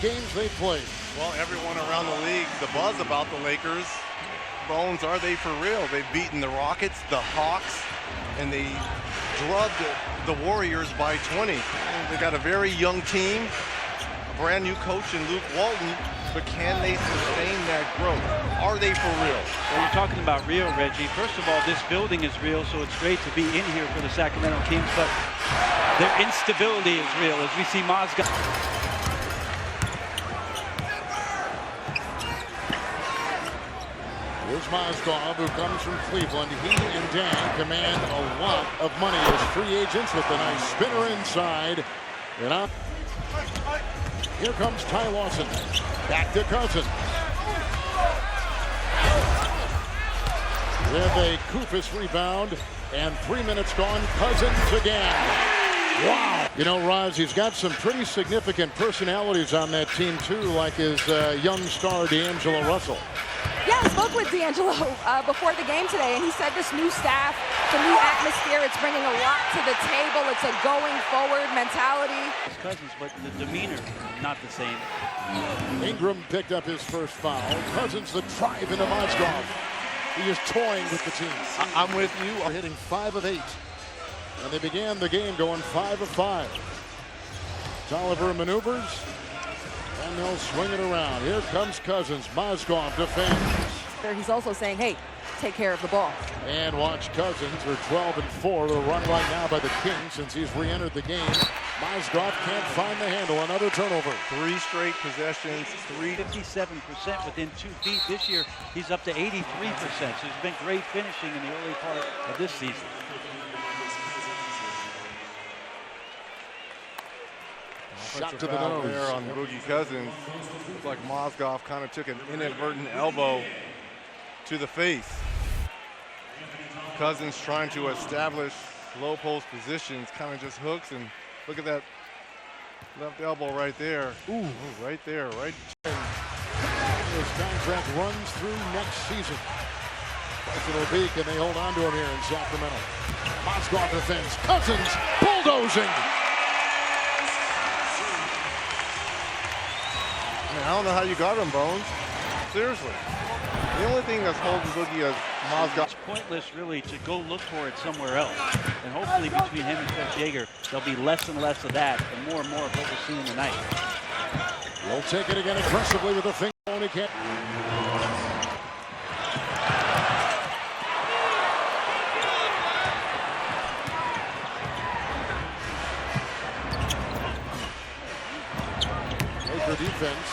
games they played. Well, everyone around the league, the buzz about the Lakers. Bones, are they for real? They've beaten the Rockets, the Hawks, and they drubbed the Warriors by 20. They got a very young team, a brand new coach in Luke Walton, but can they sustain that growth? Are they for real? Well, you're talking about real, Reggie. First of all, this building is real, so it's great to be in here for the Sacramento Kings, but their instability is real, as we see Mozgov. Here's Mozgov, who comes from Cleveland. He and Dan command a lot of money as free agents with a nice spinner inside. And up. Here comes Ty Lawson. Back to Cousins. With a Koufos rebound and 3 minutes gone. Cousins again. Wow. You know, Roz, he's got some pretty significant personalities on that team, too, like his young star, D'Angelo Russell. Yeah, I spoke with D'Angelo before the game today, and he said this new staff, the new atmosphere, it's bringing a lot to the table. It's a going forward mentality. Cousins, but the demeanor, not the same. Ingram picked up his first foul. Cousins the drive into Mozgov. He is toying with the team. I'm with you. Hitting 5 of 8. And they began the game going 5 of 5. Tolliver maneuvers. And they'll swing it around. Here comes Cousins. Mozgov defends. He's also saying, hey, take care of the ball. And watch Cousins. They're 12-4. The run right now by the Kings since he's re-entered the game. Mozgov can't find the handle. Another turnover. 3 straight possessions. 57% within 2 feet. This year, he's up to 83%. So he's been great finishing in the early part of this season. Shot to the nose there on Boogie Cousins. Looks like Mozgov kind of took an inadvertent elbow to the face. Cousins trying to establish low post positions, kind of just hooks, and look at that left elbow right there. Ooh, right there, right. His contract runs through next season. Question will be, can they hold on to him here in Sacramento? Mozgov defends. Cousins bulldozing. I don't know how you got him, Bones. Seriously. The only thing that's holding Boogie is Mozgov. It's pointless, really, to go look for it somewhere else. And hopefully between him and Coach Yeager, there'll be less and less of that and more of what we're seeing tonight. He'll take it again aggressively with the finger. He can't. Laker defense.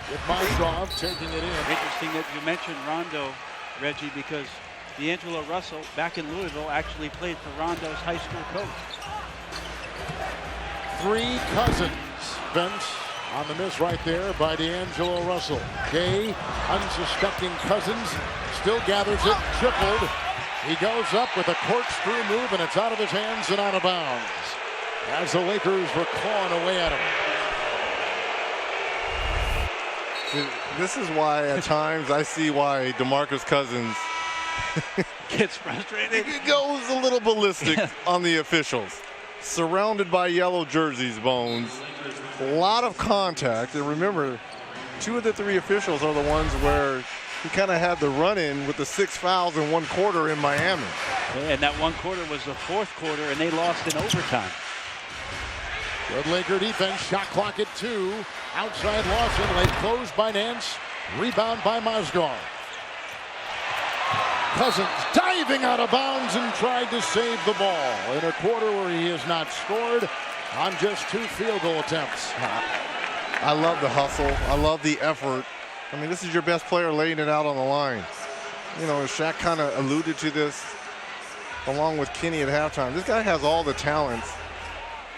With Mozgov taking it in. Interesting that you mentioned Rondo, Reggie, because D'Angelo Russell back in Louisville actually played for Rondo's high school coach. 3 Cousins. Bench on the miss right there by D'Angelo Russell. Gay, unsuspecting Cousins, still gathers it, tripled. He goes up with a corkscrew move, and it's out of his hands and out of bounds as the Lakers were clawing away at him. This is why at times I see why Demarcus Cousins gets frustrated. He goes a little ballistic on the officials. Surrounded by yellow jerseys, Bones. A lot of contact. And remember, 2 of the 3 officials are the ones where he kind of had the run-in with the 6 fouls in 1 quarter in Miami. And that 1 quarter was the 4th quarter, and they lost in overtime. Good Laker defense. Shot clock at 2. Outside Lawson. Late closed by Nance. Rebound by Mozgov. Cousins diving out of bounds and tried to save the ball in a quarter where he has not scored on just 2 field goal attempts. I love the hustle. I love the effort. I mean, this is your best player laying it out on the line. You know, Shaq kind of alluded to this along with Kenny at halftime. This guy has all the talents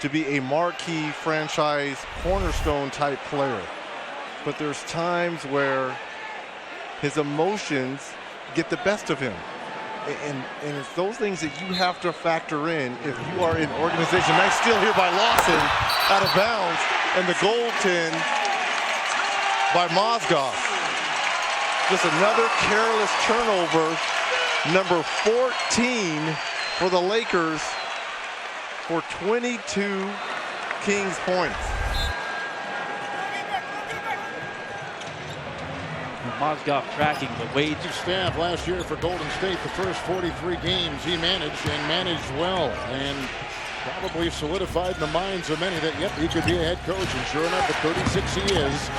to be a marquee franchise cornerstone type player. But there's times where his emotions get the best of him. And it's those things that you have to factor in if you are in organization. Nice steal here by Lawson out of bounds, and the goaltend by Mozgov. Just another careless turnover, number 14 for the Lakers for 22 Kings points. Mozgov tracking the weight. Staff last year for Golden State, the first 43 games he managed and managed well, and probably solidified in the minds of many that, yep, he could be a head coach. And sure enough, at 36 he is.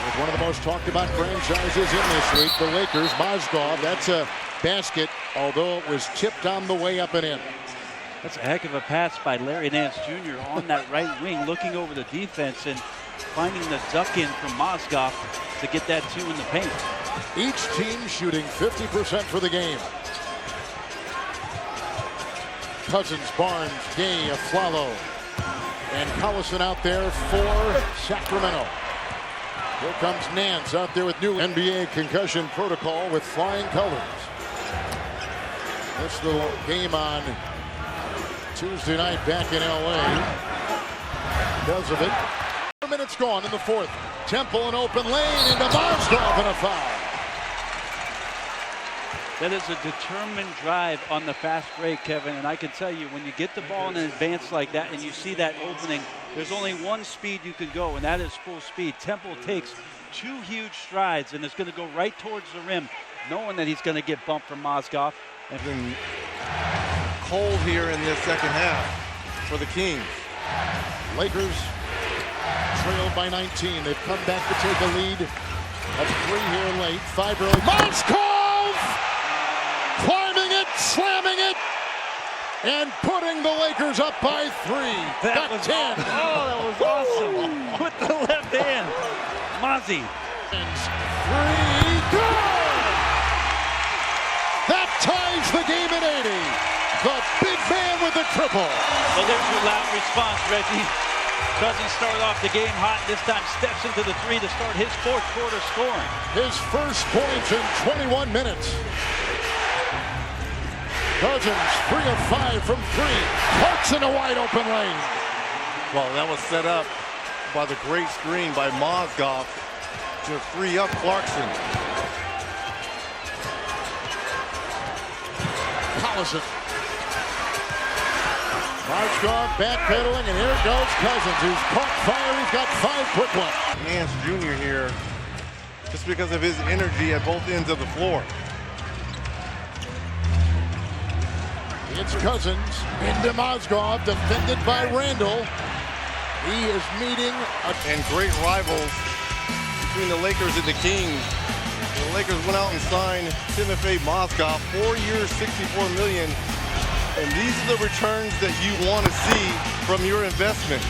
With one of the most talked about franchises in this league, the Lakers. Mozgov, that's a basket, although it was chipped on the way up and in. That's a heck of a pass by Larry Nance Jr. on that right wing, looking over the defense and finding the duck in from Mozgov to get that two in the paint. Each team shooting 50% for the game. Cousins, Barnes, Gay, Aflalo, and Collison out there for Sacramento. Here comes Nance out there with new NBA concussion protocol with flying colors. That's the game on Tuesday night back in LA. Because of it. 4 minutes gone in the fourth. Temple an open lane into Mozgov and a foul. That is a determined drive on the fast break, Kevin. And I can tell you, when you get the ball in advance like that and you see that opening, there's only one speed you can go, and that is full speed. Temple takes two huge strides and is going to go right towards the rim, knowing that he's going to get bumped from Mozgov. And been cold here in this second half for the Kings. Lakers trailed by 19. They've come back to take a lead of 3 here late. 5 early. Mozgov! Climbing it, slamming it, and putting the Lakers up by 3. That was 10. Oh, that was awesome. With the left hand. Mozzie. 3, good! That ties the game at 80. The big man with the triple. Well, there's your loud response, Reggie. Cousins started off the game hot. This time steps into the 3 to start his fourth quarter scoring. His first points in 21 minutes. Cousins 3 of 5 from 3. Parks in a wide open lane. Well, that was set up by the great screen by Mozgov to free up Clarkson. Collison. Mozgov backpedaling, and here goes Cousins, who's caught fire. He's got 5 quick ones. Nance Jr. here, just because of his energy at both ends of the floor. It's Cousins into Mozgov, defended by Randall. He is meeting And great rivals between the Lakers and the Kings. The Lakers went out and signed Timofey Mozgov, 4 years, $64 million. And these are the returns that you want to see from your investment.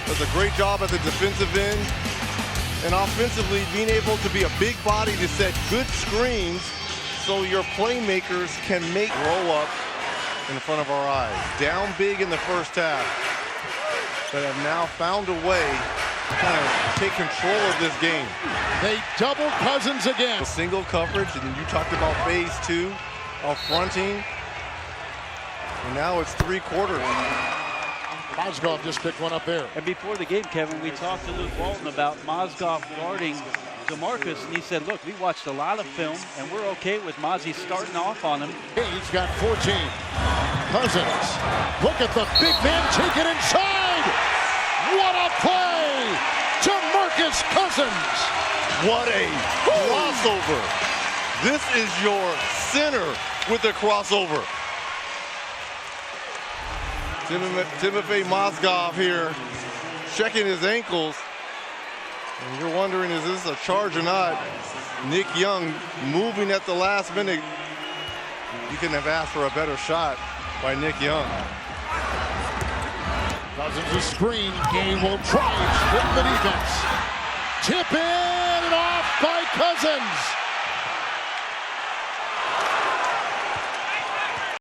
Does a great job at the defensive end. And offensively, being able to be a big body to set good screens so your playmakers can make roll-up in front of our eyes. Down big in the first half, but have now found a way to kind of take control of this game. They double Cousins again. A single coverage, and then you talked about phase 2 of fronting. And now it's 3 quarters. Mozgov just picked one up there. And before the game, Kevin, we talked to Luke Walton about Mozgov guarding Demarkus, and he said, look, we watched a lot of film, and we're okay with Mozzie starting off on him. He's got 14. Cousins, look at the big man take it inside. What a play! Demarkus Cousins. What a crossover. This is your center with the crossover. Timofey Mozgov here, checking his ankles. And you're wondering, is this a charge or not? Nick Young moving at the last minute. You couldn't have asked for a better shot by Nick Young. Cousins a screen. Gay will try. Split the defense. Tip in and off by Cousins.